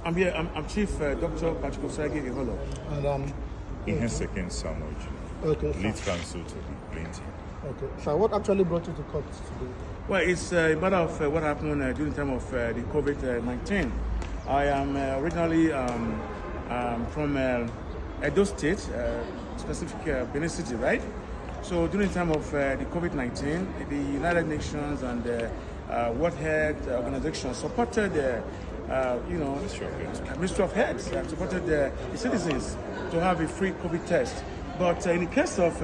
I'm here. I'm Chief Dr. Patrick Osagie Eholor. And in her second sandwich. Okay, Lead counsel to the plaintiff. Okay. So what actually brought you to court today? Well, it's a matter of what happened during the time of the COVID-19. I am originally from Edo State, specific Benin City, right? So during the time of the COVID-19, the United Nations and the World Health Organization supported Ministry of Health supported the citizens to have a free COVID test. But in the case of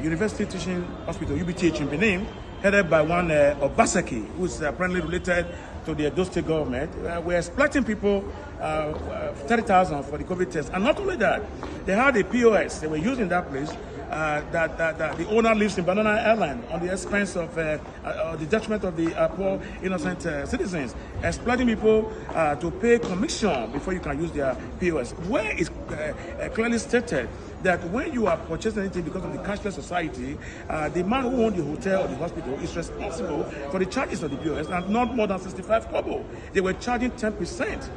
University Teaching Hospital, UBTH in Benin, headed by one Osagie, who is apparently related to the Edo State government, we're exploiting people 30,000 for the COVID test. And not only that, they had a POS they were using that place. That the owner lives in Banana Island on the expense of the detriment of the poor, innocent citizens, exploiting people to pay commission before you can use their POS. Where is clearly stated that when you are purchasing anything because of the cashless society, the man who owns the hotel or the hospital is responsible for the charges of the POS and not more than 65 kobo. They were charging 10%.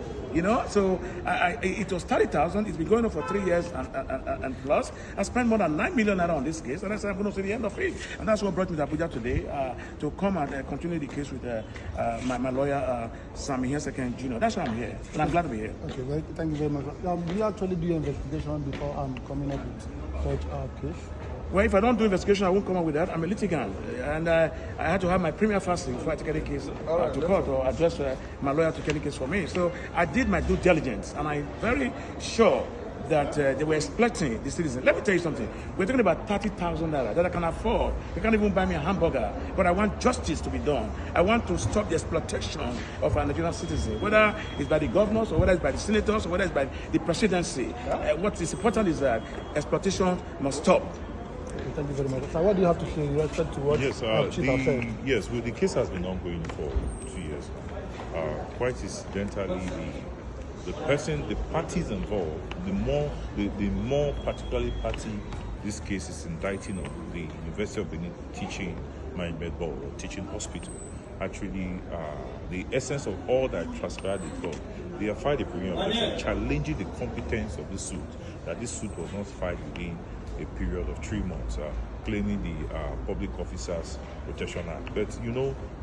So it was 30,000. It's been going on for 3 years and plus. I spent more than 9 million naira on this case, and I said I'm going to see the end of it. And that's what brought me to Abuja today to come and continue the case with my lawyer, Sam Second Jr. That's why I'm here, and I'm glad to be here. Okay, well, thank you very much. Do you actually do your investigation before coming up with such case? Well, if I don't do investigation, I won't come up with that. I'm a litigant, and I had to have my premier fasting before I take any case to court or address my lawyer to take any case for me. So I did my due diligence, and I'm very sure that they were exploiting the citizens. Let me tell you something. We're talking about 30,000 naira that I can afford. They can't even buy me a hamburger. But I want justice to be done. I want to stop the exploitation of our Nigerian citizens, whether it's by the governors or whether it's by the senators or whether it's by the presidency. What is important is that exploitation must stop. Thank you very much. So what do you have to say in respect to what Chief has said? Yes, well, the case has been ongoing for 2 years now. Quite incidentally, the parties involved, the more particularly party this case is indicting on the University of Benin Teaching Management Board or Teaching Hospital. Actually, the essence of all that transpired in court, they have filed a premier objection challenging the competence of the suit, that this suit was not filed within a period of 3 months, claiming the Public Officers Protection Act. But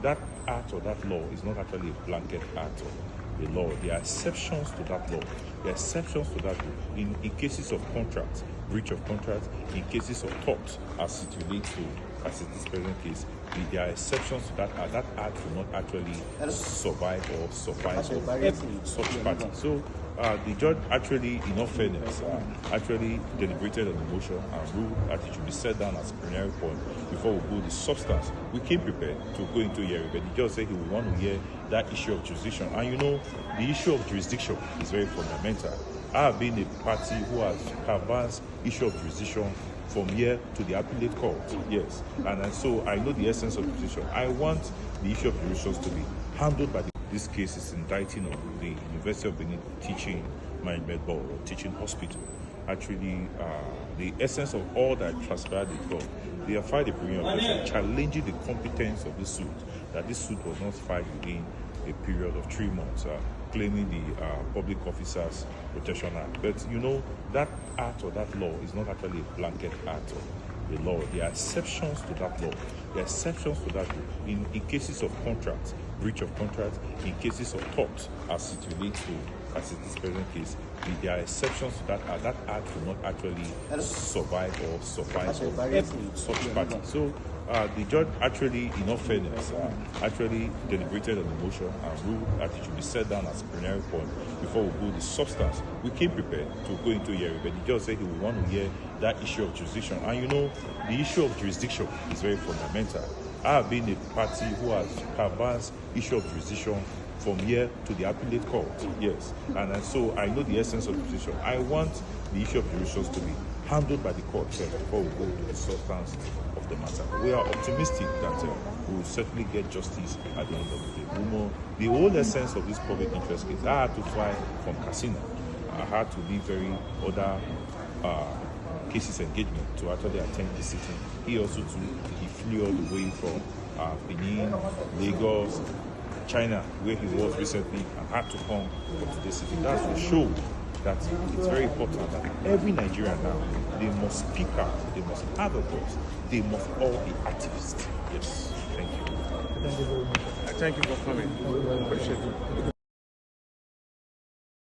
that act or that law is not actually a blanket act of the law. There are exceptions to that law. There are exceptions to that law in cases of contracts, breach of contract, in cases of tort, as it relates to, as in this present case, there are exceptions to that act. That act will not actually survive or suffice of such party. So the judge actually, in all fairness, actually deliberated on the motion and ruled that it should be set down as a preliminary point before we go the substance. We came prepared to go into hearing, but the judge said he would want to hear that issue of jurisdiction. And the issue of jurisdiction is very fundamental. I have been a party who has advanced issue of jurisdiction from here to the appellate court, yes. And so I know the essence of jurisdiction. I want the issue of jurisdiction to be handled by this case is indicting on the University of Benin Teaching Management Board or Teaching Hospital. Actually, the essence of all that transpired in court, they have filed a premier objection challenging the competence of the suit, that this suit was not filed within a period of 3 months, claiming the Public Officers Protection Act. But that act or that law is not actually a blanket act of the law. There are exceptions to that law. There are exceptions to that law in cases of contracts, breach of contract, in cases of tort, as it relates to, as in this present case, there are exceptions to that act. That act will not actually survive or suffice of such party. So the judge actually, in all fairness, actually deliberated on the motion and ruled that it should be set down as a preliminary point before we go the substance. We came prepared to go into hearing, but the judge said he would want to hear that issue of jurisdiction. And the issue of jurisdiction is very fundamental. I have been a party who has advanced issue of jurisdiction from here to the appellate court, yes. And so I know the essence of jurisdiction. I want the issue of jurisdiction to be handled by the court first before we go to the substance of the matter. We are optimistic that we will certainly get justice at the end of the day. The whole essence of this public interest case, I had to fly from Casino. I had to leave very other cases engagement to actually attend the sitting. He flew all the way from Benin, Lagos, China, where he was recently, and had to come to this city. That's to show that it's very important that every Nigerian now, they must speak out, they must have a voice, they must all be activists. Yes, thank you. Thank you very much. Thank you for coming. Thank you very much. Appreciate it.